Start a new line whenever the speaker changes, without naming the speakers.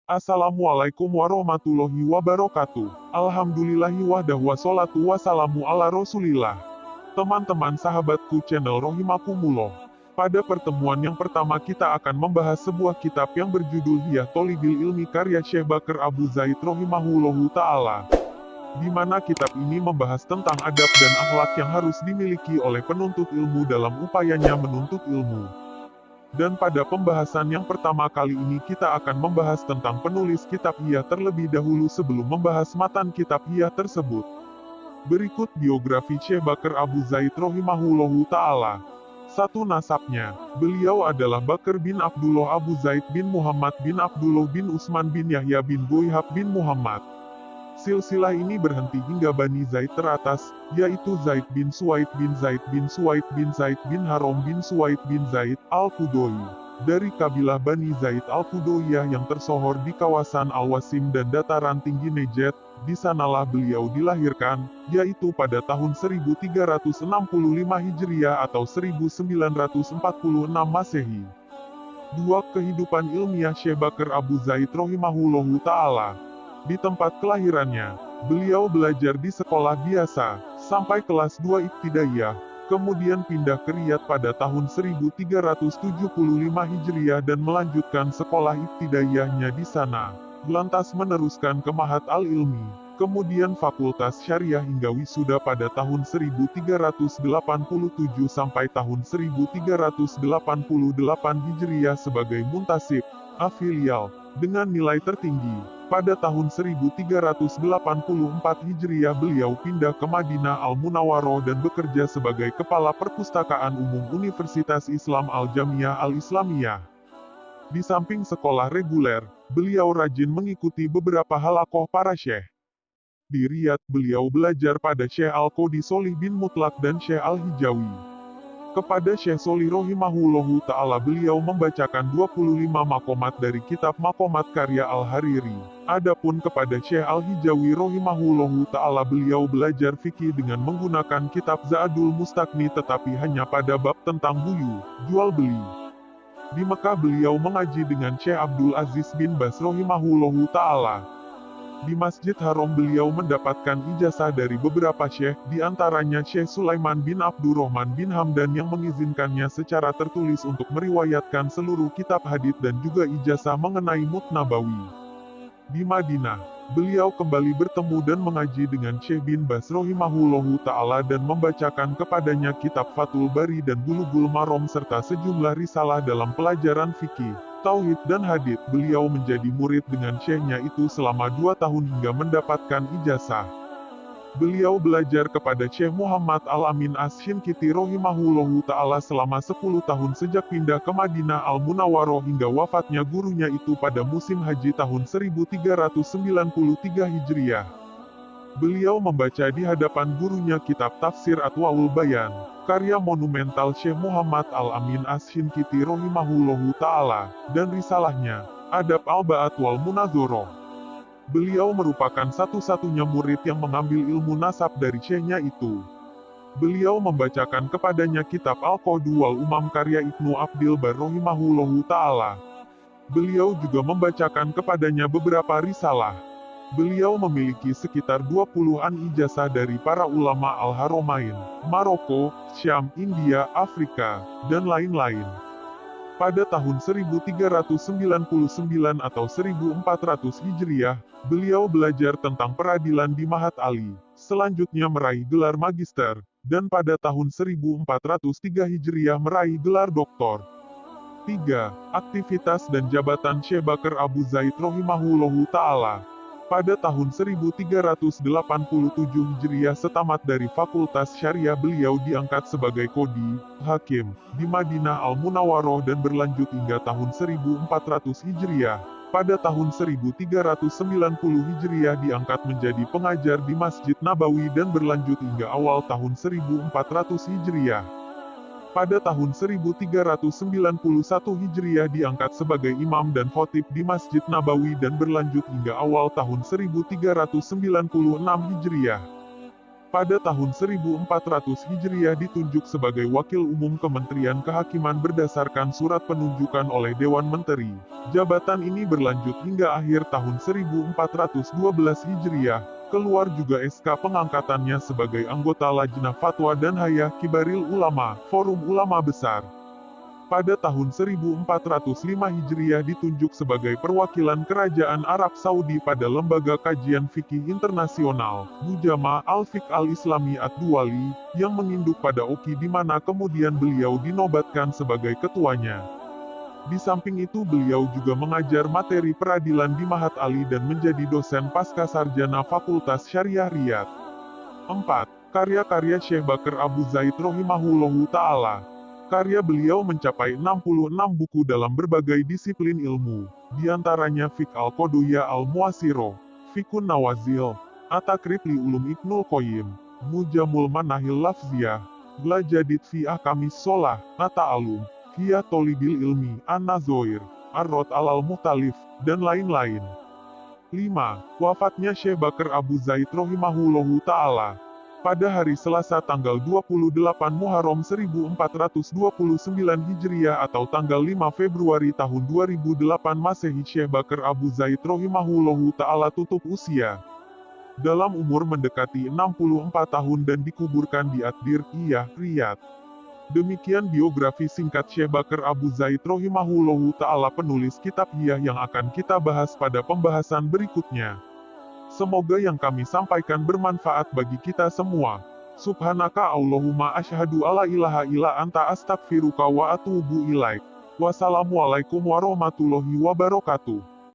Assalamualaikum warahmatullahi wabarakatuh. Alhamdulillahi wahdah wassalatu wassalamu ala rasulillah. Teman-teman sahabatku channel Rohimakumullah. Pada pertemuan yang pertama kita akan membahas sebuah kitab yang berjudul Hiyah Tholibil Ilmi karya Syekh Bakr Abu Zaid Rohimahullahu Ta'ala. Di mana kitab ini membahas tentang adab dan akhlak yang harus dimiliki oleh penuntut ilmu dalam upayanya menuntut ilmu. Dan pada pembahasan yang pertama kali ini kita akan membahas tentang penulis kitab Hiyah terlebih dahulu sebelum membahas matan kitab Hiyah tersebut. Berikut biografi Syekh Bakr Abu Zaid Rohimahullahu Ta'ala. 1. Nasabnya. Beliau adalah Bakr bin Abdullah Abu Zaid bin Muhammad bin Abdullah bin Utsman bin Yahya bin Boyhab bin Muhammad. Silsilah ini berhenti hingga Bani Zaid teratas, yaitu Zaid bin Suwaid bin Zaid bin Suwaid bin Zaid bin Haram bin Suwaid bin Zaid Al-Qudoi. Dari kabilah Bani Zaid Al-Qudoiyah yang tersohor di kawasan Al-Wasim dan dataran tinggi Nejd, di sanalah beliau dilahirkan, yaitu pada tahun 1365 Hijriah atau 1946 Masehi. 2. Kehidupan ilmiah Syekh Bakr Abu Zaid Rohimahullahu Ta'ala. Di tempat kelahirannya, beliau belajar di sekolah biasa, sampai kelas 2 Ibtidaiyah, kemudian pindah ke Riyadh pada tahun 1375 Hijriah dan melanjutkan sekolah Ibtidaiyahnya di sana, lantas meneruskan ke Ma'had Al-Ilmi, kemudian Fakultas Syariah hingga wisuda pada tahun 1387 sampai tahun 1388 Hijriah sebagai muntasib, afilial, dengan nilai tertinggi. Pada tahun 1384 Hijriah beliau pindah ke Madinah Al-Munawwaroh dan bekerja sebagai Kepala Perpustakaan Umum Universitas Islam Al-Jamiah Al-Islamiyah. Di samping sekolah reguler, beliau rajin mengikuti beberapa halakoh para syekh. Di Riyadh beliau belajar pada Syekh Al-Qodi Sholih bin Mutlaq dan Syekh Al-Hijawi. Kepada Syekh Sholih Rohimahullahu Ta'ala beliau membacakan 25 makomat dari kitab makomat karya Al-Hariri. Adapun kepada Syekh Al-Hijawi Rohimahullahu Ta'ala beliau belajar fikih dengan menggunakan kitab Za'adul Mustaqni tetapi hanya pada bab tentang buyu, jual beli. Di Mekah beliau mengaji dengan Syekh Abdul Aziz bin Bas Rohimahullahu Ta'ala. Di Masjid Haram beliau mendapatkan ijazah dari beberapa syekh, di antaranya Syekh Sulaiman bin Abdurrahman bin Hamdan yang mengizinkannya secara tertulis untuk meriwayatkan seluruh kitab hadits dan juga ijazah mengenai Mut Nabawi. Di Madinah, beliau kembali bertemu dan mengaji dengan Syekh bin Bas Rohimahullahu Ta'ala dan membacakan kepadanya kitab Fathul Bari dan Bulughul Maram serta sejumlah risalah dalam pelajaran fikih, tauhid dan hadits. Beliau menjadi murid dengan syekhnya itu selama 2 tahun hingga mendapatkan ijazah. Beliau belajar kepada Syekh Muhammad Al-Amin As-Syinkiti Rohimahullahu Ta'ala selama 10 tahun sejak pindah ke Madinah Al-Munawwaroh hingga wafatnya gurunya itu pada musim haji tahun 1393 Hijriah. Beliau membaca di hadapan gurunya kitab Tafsir Adwaul Bayan, karya monumental Syekh Muhammad Al-Amin As-Syinkiti Rohimahullahu Ta'ala, dan risalahnya, Adab Al-Ba'at wal Munadzoroh. Beliau merupakan satu-satunya murid yang mengambil ilmu nasab dari syekhnya itu. Beliau membacakan kepadanya kitab Al-Qadhu wal Umam karya Ibnu Abdil Bar Rohimahullahu Ta'ala. Beliau juga membacakan kepadanya beberapa risalah. Beliau memiliki sekitar 20-an ijazah dari para ulama Al-Haramain, Maroko, Syam, India, Afrika, dan lain-lain. Pada tahun 1399 atau 1400 Hijriah, beliau belajar tentang peradilan di Ma'had Ali, selanjutnya meraih gelar magister, dan pada tahun 1403 Hijriah meraih gelar doktor. 3. Aktivitas dan jabatan Syekh Bakr Abu Zaid Rohimahullahu Ta'ala. Pada tahun 1387 Hijriah setamat dari Fakultas Syariah beliau diangkat sebagai Qodi, Hakim, di Madinah Al-Munawwaroh dan berlanjut hingga tahun 1400 Hijriah. Pada tahun 1390 Hijriah diangkat menjadi pengajar di Masjid Nabawi dan berlanjut hingga awal tahun 1400 Hijriah. Pada tahun 1391 Hijriah diangkat sebagai imam dan khotib di Masjid Nabawi dan berlanjut hingga awal tahun 1396 Hijriah. Pada tahun 1400 Hijriah ditunjuk sebagai Wakil Umum Kementerian Kehakiman berdasarkan surat penunjukan oleh Dewan Menteri. Jabatan ini berlanjut hingga akhir tahun 1412 Hijriah. Keluar juga SK pengangkatannya sebagai anggota Lajnah Fatwa dan Hayah Kibaril Ulama, Forum Ulama Besar. Pada tahun 1405 Hijriah ditunjuk sebagai perwakilan Kerajaan Arab Saudi pada Lembaga Kajian Fikih Internasional, Mujama' al-Fiqh al-Islami ad-Duwali, yang menginduk pada OKI di mana kemudian beliau dinobatkan sebagai ketuanya. Di samping itu beliau juga mengajar materi peradilan di Mahat Ali dan menjadi dosen pascasarjana Fakultas Syariah Riyadh. 4. Karya-karya Syekh Bakr Abu Zaid rahimahullahu ta'ala. Karya beliau mencapai 66 buku dalam berbagai disiplin ilmu, di antaranya Fiqh al-Qodiyah al-Muasiro, Fiqhun Nawazil, At-Takrib li Ulum Ibnul Qayyim, Mujamul Manahil Lafziyah, Glajadid fi Ahkamis Sholah, Nata'alum, Hiyah Tolibil Ilmi, An-Nazoir, Ar-Rod al-Muhtalif, dan lain-lain. 5. Wafatnya Syekh Bakr Abu Zaid rahimahullahu ta'ala. Pada hari Selasa tanggal 28 Muharram 1429 Hijriah atau tanggal 5 Februari tahun 2008 Masehi, Syekh Bakr Abu Zaid rahimahullahu ta'ala tutup usia. Dalam umur mendekati 64 tahun dan dikuburkan di Ad-Dir, Riyadh. Demikian biografi singkat Syekh Bakr Abu Zaid rahimahullahu ta'ala, penulis kitab Hiyah, yang akan kita bahas pada pembahasan berikutnya. Semoga yang kami sampaikan bermanfaat bagi kita semua. Subhanaka Allahumma asyhadu alla ilaha illa anta astaghfiruka wa atubu ilaik. Wassalamualaikum warahmatullahi wabarakatuh.